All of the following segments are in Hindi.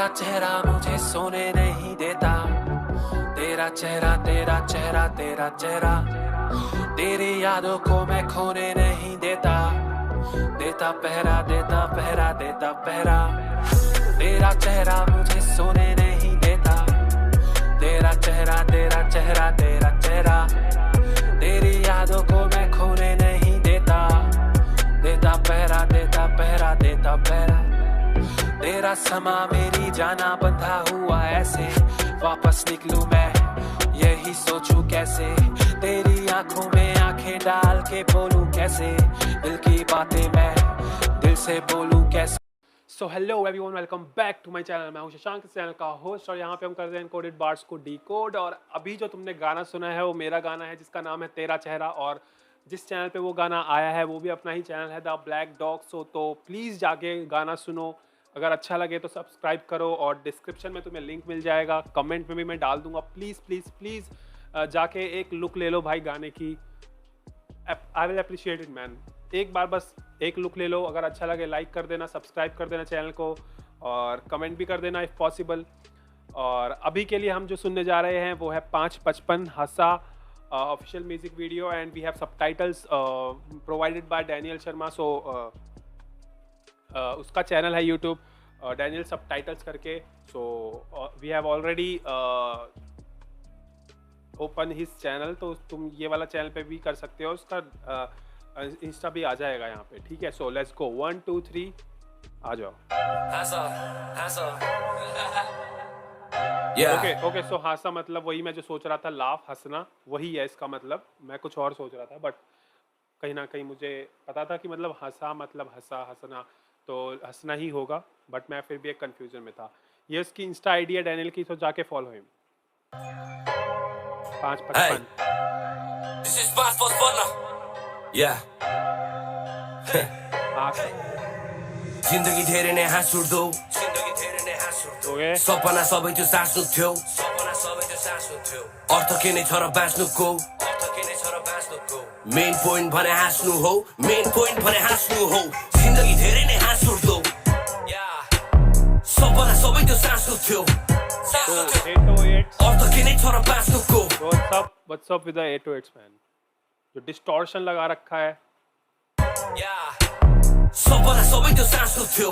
तेरा चेहरा मुझे सोने नहीं देता, तेरा चेहरा तेरा चेहरा तेरा चेहरा, तेरी यादों को मैं खोने नहीं देता, देता पहरा देता पहरा देता पहरा। तेरा चेहरा मुझे सोने नहीं देता, तेरा चेहरा तेरा चेहरा तेरा चेहरा, तेरी यादों को मैं खोने नहीं देता, देता पहरा देता पहरा देता पहरा। तेरा समा मेरी जाना बंधा हुआ ऐसे, वापस निकलूं मैं यही सोचूं कैसे, तेरी आंखों में आंखें डाल के बोलूं कैसे, दिल की बातें मैं दिल से बोलूं कैसे। So hello everyone, welcome back to my channel. मैं हूं शशांक, इस चैनल का होस्ट, और यहाँ पे हम करते हैं इनकोडेड बार्स को डीकोड। और अभी जो तुमने गाना सुना है वो मेरा गाना है जिसका नाम है तेरा चेहरा, और जिस चैनल पे वो गाना आया है वो भी अपना ही चैनल है द ब्लैक डॉग। सो तो प्लीज़ जाके गाना सुनो, अगर अच्छा लगे तो सब्सक्राइब करो, और डिस्क्रिप्शन में तुम्हें लिंक मिल जाएगा, कमेंट में भी मैं डाल दूंगा। प्लीज़ प्लीज़ प्लीज़ जाके एक लुक ले लो भाई गाने की। I will appreciate it man. एक बार बस एक लुक ले लो, अगर अच्छा लगे लाइक कर देना, सब्सक्राइब कर देना चैनल को, और कमेंट भी कर देना इफ़ पॉसिबल। और अभी के लिए हम जो सुनने जा रहे हैं वो है 555 Hansa official music video, and we have subtitles provided by Daniel Sharma. So उसका चैनल है यूट्यूब डैनियल सबटाइटल्स करके। So we have already open his channel, तो तुम ये वाला चैनल पे भी कर सकते हो, उसका इंस्टा भी आ जाएगा यहाँ पे, ठीक है। सो लेट्स गो 1 2 3 आ जाओ। ओके सो हासा मतलब वही मैं जो सोच रहा था, लाफ हंसना, वही है इसका मतलब। मैं कुछ और सोच रहा था, बट कहीं ना कहीं मुझे पता था कि मतलब हंसा मतलब हंसा हंसना, तो हंसना ही होगा, बट मैं फिर भी एक कंफ्यूजन में था। ये उसकी इंस्टा आईडी है डैनियल की, तो जाके follow him. 555 This is 555 Yeah हासा। जिन्दगी धेरै नै हाँस उठ्दो, ओके सपना सबै त्यो साँच्नु थियो, अर्थ के नै छ र बाँच्नुको, मेन पोइन्ट भने हाँस्नु हो, मेन पोइन्ट भने हाँस्नु हो। जिन्दगी धेरै नै हाँस उठ्दो, सपना सबै त्यो साँच्नु थियो, अर्थ के नै छ र बाँच्नुको। What's up with the 808s man? जो डिस्टॉर्शन लगा रखा है। सपना सबै त्यो साँच्नु थियो,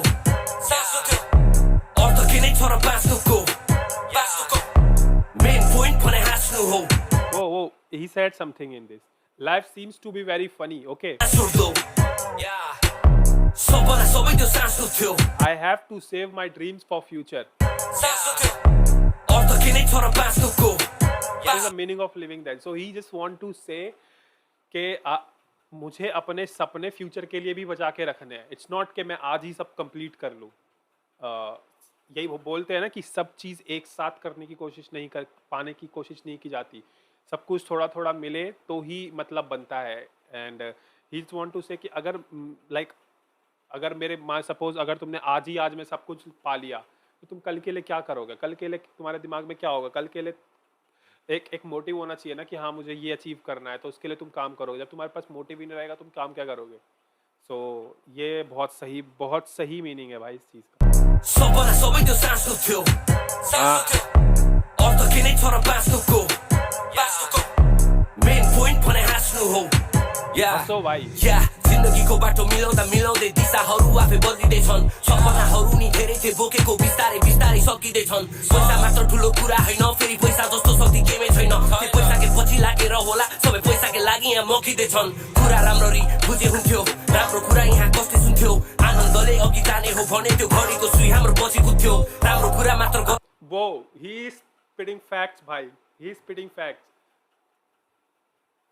अर्थ के नै छ र बाँच्नुको, मेन पोइन्ट भने हाँस्नु हो। Whoa, he said something in this. Life seems to be very funny, okay? सपना सबै त्यो साँच्नु थियो, I have to save my dreams for future. अर्थ के नै छ र बाँच्नुको। What is the meaning of living that? So he just want to say कि मुझे अपने सपने फ्यूचर के लिए भी बचा के रखने हैं। इट्स नॉट कि मैं आज ही सब कंप्लीट कर लूँ। यही वो बोलते हैं ना कि सब चीज़ एक साथ करने की कोशिश नहीं कर पाने की कोशिश नहीं की जाती, सब कुछ थोड़ा थोड़ा मिले तो ही मतलब बनता है। एंड ही वांट टू से कि अगर अगर मेरे मान सपोज अगर तुमने आज में सब कुछ पा लिया, तो तुम कल के लिए क्या करोगे? कल के लिए तुम्हारे दिमाग में क्या होगा? कल के लिए एक मोटिव होना चाहिए ना कि हाँ मुझे ये अचीव करना है, तो उसके लिए तुम काम करोगे। जब तुम्हारे पास मोटिव ही नहीं रहेगा, तुम काम क्या करोगे? सो ये बहुत सही मीनिंग है भाई इस चीज़ का। सपना सबै त्यो साँच्नु थियो, अर्थ के नै छ र बाँच्नुको, मेन पोइन्ट भने हाँस्नु हो। हँसो भाई। जिन्दगीको बाटो मिलाउँदा मिलाउँदै दिशाहरू आफै बदलिँदैछन्, सपनाहरू नि धेरै थिए बोकेको बिस्तारै बिस्तारै सकिँदैछन्। पैसा मात्र ठुलो कुरा होइन, फेरि पैसा जस्तो शक्ति केमै छैन, त्यो पैसाकै पछि लागेर होला सबै पैसाकै लागि यहाँ मकिँदैछन्। कुरा राम्ररी बुझे हुन्थ्यो, राम्रो कुरा यहाँ कसले सुन्थ्यो, आनन्दले अघि जाने हो भने त्यो घडीको सुई हाम्रो पछि कुद्थ्यो, राम्रो कुरा मात्र। वो he is spitting facts भाई, he is spitting facts.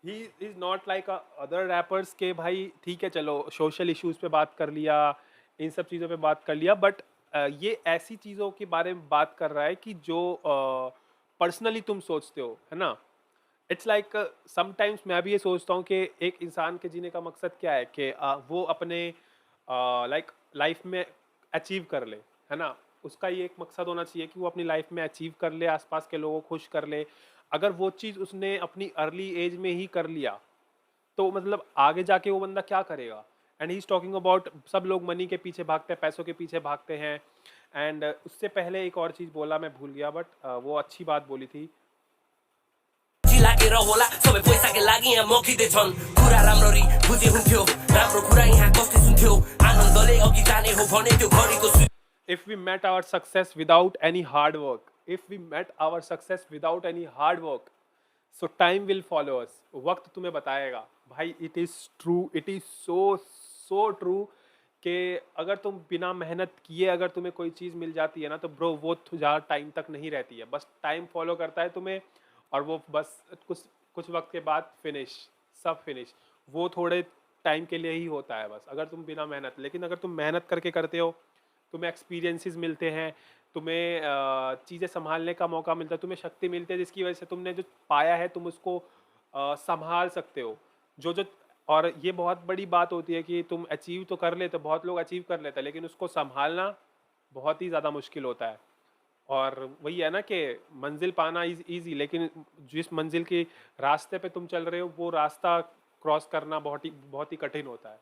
He is not like other rappers के भाई ठीक है चलो सोशल इश्यूज पे बात कर लिया, इन सब चीज़ों पे बात कर लिया, बट ये ऐसी चीज़ों के बारे में बात कर रहा है कि जो पर्सनली तुम सोचते हो, है ना। इट्स लाइक समटाइम्स मैं भी ये सोचता हूँ कि एक इंसान के जीने का मकसद क्या है कि वो अपने लाइफ में अचीव कर ले, है ना। उसका ये एक मकसद होना चाहिए कि वो अपनी लाइफ में अचीव कर ले, आसपास के लोगों को खुश कर ले। अगर वो चीज़ उसने अपनी अर्ली एज में ही कर लिया, तो मतलब आगे जाके वो बंदा क्या करेगा? And he is talking about सब लोग मनी के पीछे भागते हैं, पैसों के पीछे भागते हैं, एंड उससे पहले एक और चीज़ बोला, मैं भूल गया, बट वो अच्छी बात बोली थी। लागेर होला सबै पैसाकै लागि यहाँ मकिँदैछन् कुरा राम्ररी बुझे हुन्थ्यो राम्रो कुरा यहाँ कसले सुन्थ्यो आनन्दले अघि जाने हो भने त्यो घडीको If we met our success without any hard work, if we met our success without any hard work, so time will follow us. वक्त तुम्हें बताएगा भाई. It is true, it is so true कि अगर तुम बिना मेहनत किए अगर तुम्हें कोई चीज़ मिल जाती है ना, तो ब्रो वो ज़्यादा टाइम तक नहीं रहती है. बस टाइम फॉलो करता है तुम्हें, और वो बस कुछ वक्त के बाद फिनिश, सब फिनिश. वो थोड़े टाइम के लिए ही होता है बस, अगर तुम बिना मेहनत. लेकिन अगर तुम मेहनत करके करते हो, तुम्हें एक्सपीरियंसेस मिलते हैं, तुम्हें चीज़ें संभालने का मौका मिलता है, तुम्हें शक्ति मिलती है, जिसकी वजह से तुमने जो पाया है तुम उसको संभाल सकते हो. जो और ये बहुत बड़ी बात होती है कि तुम अचीव तो कर लेते, बहुत लोग अचीव कर लेते हैं, लेकिन उसको संभालना बहुत ही ज़्यादा मुश्किल होता है. और वही है ना कि मंजिल पाना इज़ ईजी, लेकिन जिस मंजिल के रास्ते पे तुम चल रहे हो वो रास्ता क्रॉस करना बहुत ही कठिन होता है.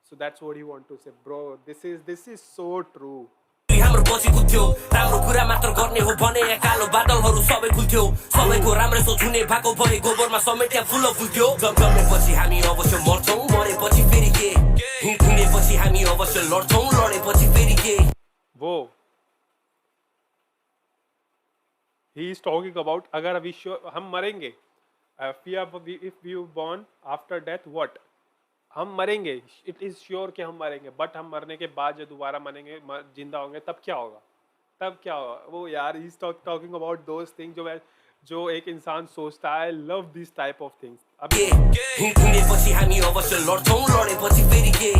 So that's what you want to say, bro. This is so true. हाम्रो पछि कुद्थ्यो राम्रो कुरा मात्र गर्ने हो भने यहाँ कालो बादलहरू सबै खुल्थ्यो सबैको राम्रो सोच हुने भएको भए गोबरमा समेट्या फुल फुल्थ्यो जन्मेपछि हामी अवश्य मर्छौँ मरेपछि फेरि के हिँडेपछि हामी अवश्य लड्छौँ लडेपछि फेरि के. वो he is talking about अगर हम मरेंगे, if we born after death, what? हम मरेंगे, इट इज़ श्योर कि हम मरेंगे, बट हम मरने के बाद जो दोबारा मरेंगे, जिंदा होंगे, तब क्या होगा. वो यार he is talking about those things जो एक इंसान सोचता है. Love this type of things. हिँडेपछि हामी अवश्य लड्छौँ लडेपछि फेरि के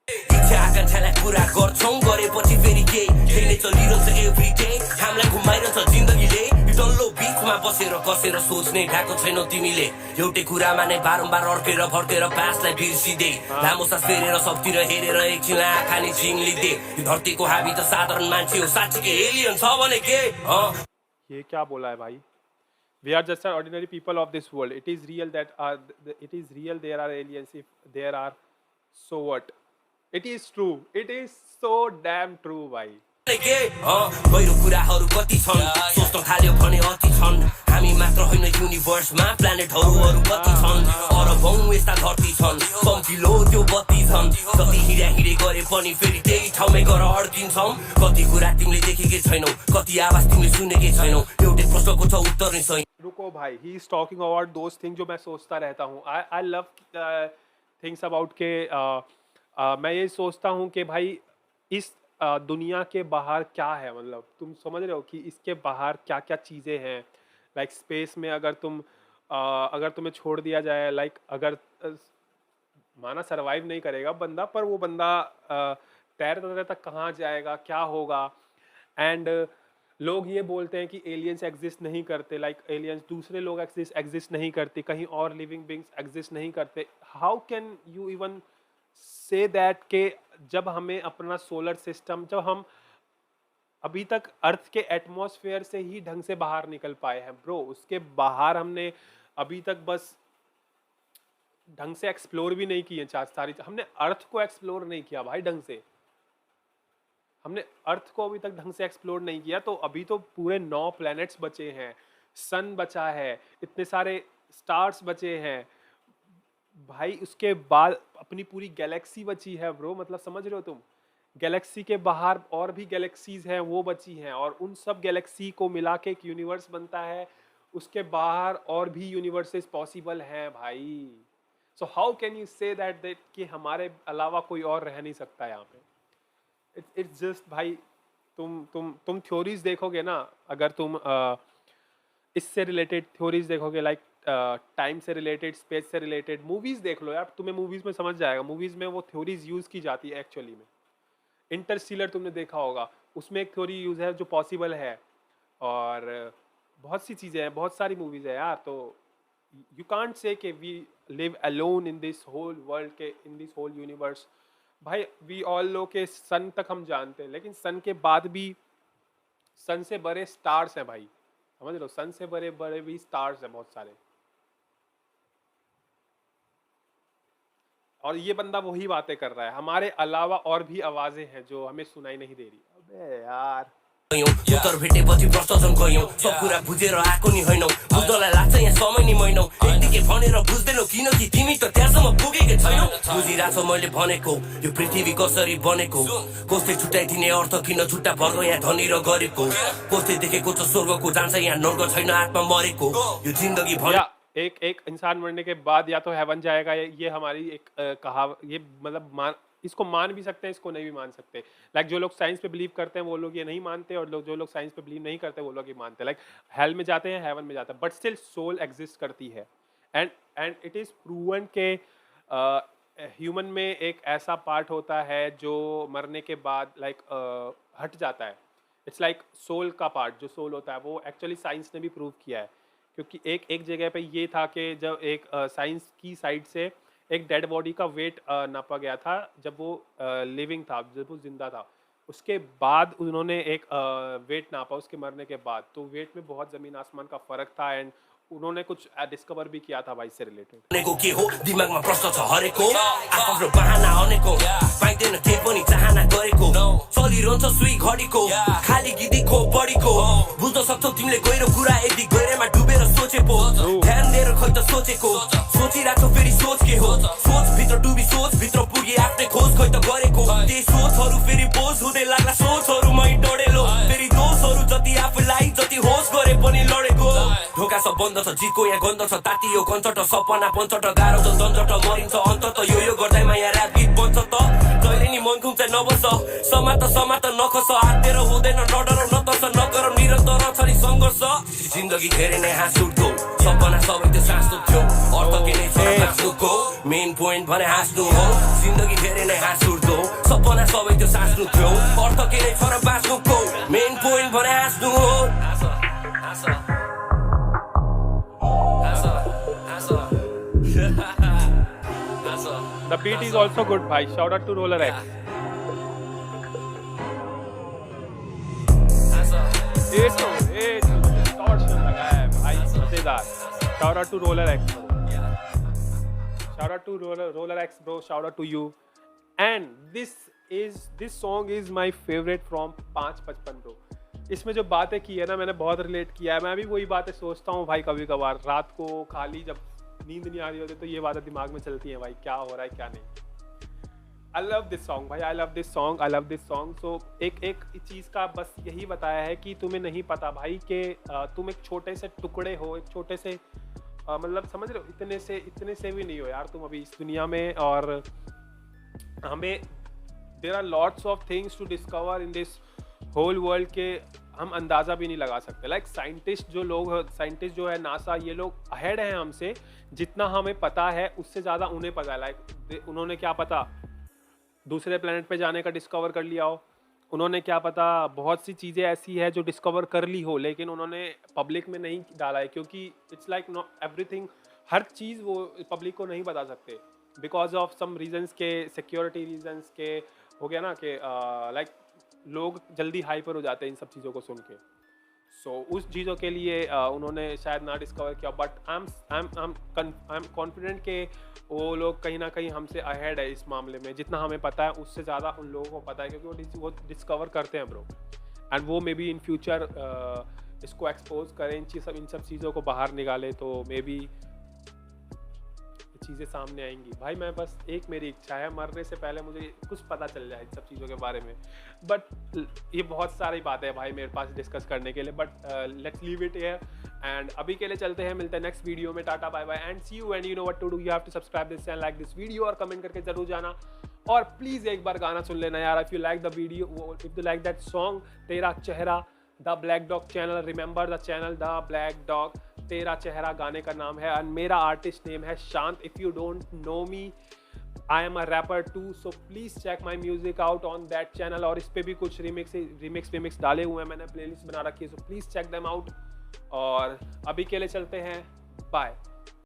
इच्छा आकांक्षालाई पुरा गर्छौँ गरेपछि फेरि के खेल्ने चलिरहन्छ एभ्री डे हामीलाई घुमाइरहन्छ जिन्दगीले डल्लो बिचमा बसेर कसेर सोच्ने ढाको छैनौ तिमीले एउटै कुरामा नै बारम्बार अड्केर फर्केर पासलाई बिर्सिदे लामो सास फेरेर सबतिर हेरेर एकछिन आँखा नि चिम्लिदे यो धरतीको हामी त साधारण मान्छे हो साँच्चीकै एलियन छ भने के. ये क्या बोला है भाई? We are just ordinary people of this world. It is real there are aliens. If there are, so what? It is true. It is so damn true, भाई. गहिरो कुराहरू कति छन् सोच्न थाल्यो भने अति छन् हामी मात्र होइन युनिभर्समा प्लानेटहरू अरू कति छन् अरबौं यस्ता धरती छन् सम्झिलो त्यो बत्ती छन् कति हिँडे गरे पनि फेरि त्यही ठाउँमै गएर अड्किन्छौँ कति कुरा तिमीले देखेकै छैनौ कति आवाज तिमीले सुनेकै छैनौ एउटै प्रश्नको छ उत्तर नै छैन. रुको भाई, ही is talking about those things जो मैं सोचता रहता हूँ. आई लव थिंग्स अबाउट के मैं ये सोचता हूँ कि भाई इस दुनिया के बाहर क्या है, मतलब तुम समझ रहे हो कि इसके बाहर क्या क्या चीज़ें हैं. लाइक स्पेस में अगर तुम्हें छोड़ दिया जाए, लाइक अगर माना सरवाइव नहीं करेगा बंदा, पर वो बंदा तैरता तैरता कहाँ जाएगा, क्या होगा. एंड लोग ये बोलते हैं कि एलियंस एग्जिस्ट नहीं करते, लाइक एलियंस दूसरे लोग एग्जिस्ट नहीं करते, कहीं और लिविंग बींग्स एग्जिस्ट नहीं करते. How can you even say that के जब हमें अपना सोलर सिस्टम, जब हम अभी तक अर्थ के एटमॉस्फेयर से ही ढंग से बाहर निकल पाए हैं ब्रो, उसके बाहर हमने अभी तक बस ढंग से एक्सप्लोर भी नहीं किए. सारी हमने अर्थ को एक्सप्लोर नहीं किया भाई ढंग से, हमने अर्थ को अभी तक ढंग से एक्सप्लोर नहीं किया. तो अभी तो पूरे 9 प्लैनेट्स बचे हैं, सन बचा है, इतने सारे स्टार्स बचे हैं भाई. उसके बाद अपनी पूरी गैलेक्सी बची है ब्रो, मतलब समझ रहे हो तुम. गैलेक्सी के बाहर और भी गैलेक्सीज हैं, वो बची हैं, और उन सब गैलेक्सी को मिला के एक यूनिवर्स बनता है. उसके बाहर और भी यूनिवर्सेस पॉसिबल हैं भाई. So how can you say that कि हमारे अलावा कोई और रह नहीं सकता यहाँ पे. इट्स जस्ट भाई, तुम थ्योरीज देखोगे ना, अगर तुम इससे रिलेटेड थ्योरीज देखोगे, लाइक टाइम से रिलेटेड, स्पेस से रिलेटेड, मूवीज़ देख लो यार, तुम्हें मूवीज़ में समझ जाएगा. मूवीज़ में वो थ्योरीज यूज़ की जाती है एक्चुअली में. इंटरस्टेलर तुमने देखा होगा, उसमें एक थ्योरी यूज़ है जो पॉसिबल है, और बहुत सी चीज़ें हैं, बहुत सारी मूवीज़ है यार. तो यू कांट से कि we live alone in this whole world, के इन दिस होल यूनिवर्स. भाई वी ऑल नो के सन तक हम जानते हैं, लेकिन सन के बाद भी सन से बड़े स्टार्स हैं भाई, समझ लो. सन से बड़े बड़े भी स्टार्स हैं बहुत सारे. और ये बंदा वही बातें कर रहा है. हमारे अलावा और भी आवाज़ें हैं जो हमें सुनाई नहीं दे रही. अबे यार उत्तर भेटेपछि प्रश्न गयौँ सब कुरा बुझेर आएको नि होइनौ बुझ्नलाई लाग्छ यहाँ समय नि महिनौ यतिकै भनेर बुझ्दैनौ किनकि तिमी त त्यहाँसम्म पुगेकै छैनौ बुझिरहेछौ मैले भनेको यो पृथ्वी कसरी बनेको कसले छुट्याइदिने अर्थ किन छुट्टा पर्छ यहाँ धनी र गरिबको कसले देखेको छ स्वर्गको जान्छ यहाँ नर्क छैन आत्मा मरेको यो जिन्दगी या एक इंसान मरने के बाद या तो हेवन जाएगा, ये हमारी एक कहावत, ये मतलब इसको मान भी सकते हैं, इसको नहीं भी मान सकते। लाइक जो लोग साइंस पे बिलीव करते हैं वो लोग ये नहीं मानते, और जो लोग साइंस पे बिलीव नहीं करते वो लोग ये मानते हैं। लाइक हेल में जाते हैं, हेवन में जाते हैं, बट स्टिल सोल एग्जिस्ट करती है। एंड इट इज़ प्रूवन के ह्यूमन में एक ऐसा पार्ट होता है जो मरने के बाद हट जाता है। इट्स लाइक सोल का पार्ट, जो सोल होता है वो एक्चुअली साइंस ने भी प्रूव किया है, क्योंकि एक जगह पे ये था कि जब एक साइंस की साइड से एक डेड बॉडी का वेट नापा गया था जब वो लिविंग था, जब वो जिंदा था। उसके बाद उन्होंने एक वेट नापा उसके मरने के बाद, तो वेट में बहुत ज़मीन आसमान का फ़र्क था। एंड उन्होंने कुछ डिस्कवर भी किया था भाई से रिलेटेड। के हो दिमागमा प्रश्न छ हरेको आफ्नो बहाना अनेको पाइदैन केही पनि चाहना गरेको चलिरहन्छ सुई घडीको खाली गीतको बढीको बुझ्न सक्छौ तिमीले गहिरो कुरा यदि गहिरोमा डुबेर सोचे पो ध्यान दिएर खै त सोचेको सोचिराछौ फेरि सोच के हो सोच भित्र डुबी सोच भित्र पुगी आफ्नै खोज खै त गरेको त्यही सोचहरू फेरि बोझ हुँदै लाग्ला सोचहरूमै डढेलो फेरि दोषहरू जति आफूलाई जति होस गरे पनि लडेको ढोका सब बन्द छ जितको यहाँ गन्ध छ तातियो कञ्चट सपना पञ्चट गाह्रो छ झन्झट मरिन्छ अन्तत यो गर्दैमा यहाँ ऱ्याप गीत बन्छ त जहिले नि मन खुम्चा नबस समात नखस हातेर हुँदैन नडर नतस नगर निरन्तर छ नि सङ्घर्ष जिन्दगी धेरै नै हाँस उठ्दो सपना सबै त्यो साँच्नु थियो अर्थ के नै छ बाँच्नुको मेन पोइन्ट भने हाँस्नु हो जिन्दगी धेरै नै हाँस उठ्दो सपना सबै त्यो साँच्नु थियो अर्थ के नै छ बाँच्नुको मेन पोइन्ट भने हाँस्नु हो The beat is also good भाई, shout out to Roller X। ये distortion लगा है भाई, मजेदार। Shout out to Roller X, shout out to Roller X bro, shout out to you। And this song is my favorite from 555 bro। इसमें जो बातें की है ना, मैंने बहुत रिलेट किया है। मैं भी वही बातें सोचता हूँ भाई, कभी कभार रात को खाली जब नींद नहीं आ रही होती तो ये बातें दिमाग में चलती हैं भाई, क्या हो रहा है क्या नहीं। आई लव दिस सॉन्ग भाई, आई लव दिस सॉन्ग। सो एक चीज़ का बस यही बताया है कि तुम्हें नहीं पता भाई कि तुम एक छोटे से टुकड़े हो, एक छोटे से मतलब समझ रहे हो, इतने से भी नहीं हो यार तुम अभी इस दुनिया में। और हमें there are lots of things to discover in this whole world के हम अंदाज़ा भी नहीं लगा सकते। लाइक साइंटिस्ट जो है नासा, ये लोग अहेड हैं हमसे। जितना हमें पता है उससे ज़्यादा उन्हें पता है। लाइक उन्होंने क्या पता दूसरे प्लेनेट पे जाने का डिस्कवर कर लिया हो, उन्होंने क्या पता बहुत सी चीज़ें ऐसी है जो डिस्कवर कर ली हो, लेकिन उन्होंने पब्लिक में नहीं डाला है, क्योंकि इट्स लाइक नॉट एवरीथिंग, हर चीज़ वो पब्लिक को नहीं बता सकते बिकॉज ऑफ सम रीजंस के, सिक्योरिटी रीजंस के हो गया ना कि लाइक लोग जल्दी हाइपर हो जाते हैं इन सब चीज़ों को सुन के। सो उस चीज़ों के लिए उन्होंने शायद ना डिस्कवर किया, बट आई एम कॉन्फिडेंट कि वो लोग कहीं ना कहीं हमसे अहेड है इस मामले में। जितना हमें पता है उससे ज़्यादा उन लोगों को पता है, क्योंकि वो डिस्कवर करते हैं ब्रो। एंड वो मे बी इन फ्यूचर इसको एक्सपोज करें, इन सब चीज़ों को बाहर निकाले, तो मे बी चीज़ें सामने आएंगी भाई। मैं बस मेरी इच्छा है मरने से पहले मुझे कुछ पता चल जाए इन सब चीज़ों के बारे में। बट ये बहुत सारी बातें हैं भाई मेरे पास डिस्कस करने के लिए, but let's leave it here. And अभी के लिए चलते हैं, मिलते हैं नेक्स्ट वीडियो में। Tata bye bye and see you. And you know what to do, you have to subscribe this channel, like this video और कमेंट करके जरूर जाना। और प्लीज़ एक बार गाना सुन लेना यार, if you like the video, if you like that song तेरा चेहरा, the black dog channel, remember the channel the black dog, तेरा चेहरा गाने का नाम है। एंड मेरा आर्टिस्ट नेम है Shant. If you don't know me, I am a rapper too, so please check my music out on that channel. और इस पर भी कुछ रिमिक्स डाले हुए हैं, मैंने प्लेलिस्ट बना रखी है, so please check them out. और अभी के लिए चलते हैं, बाय।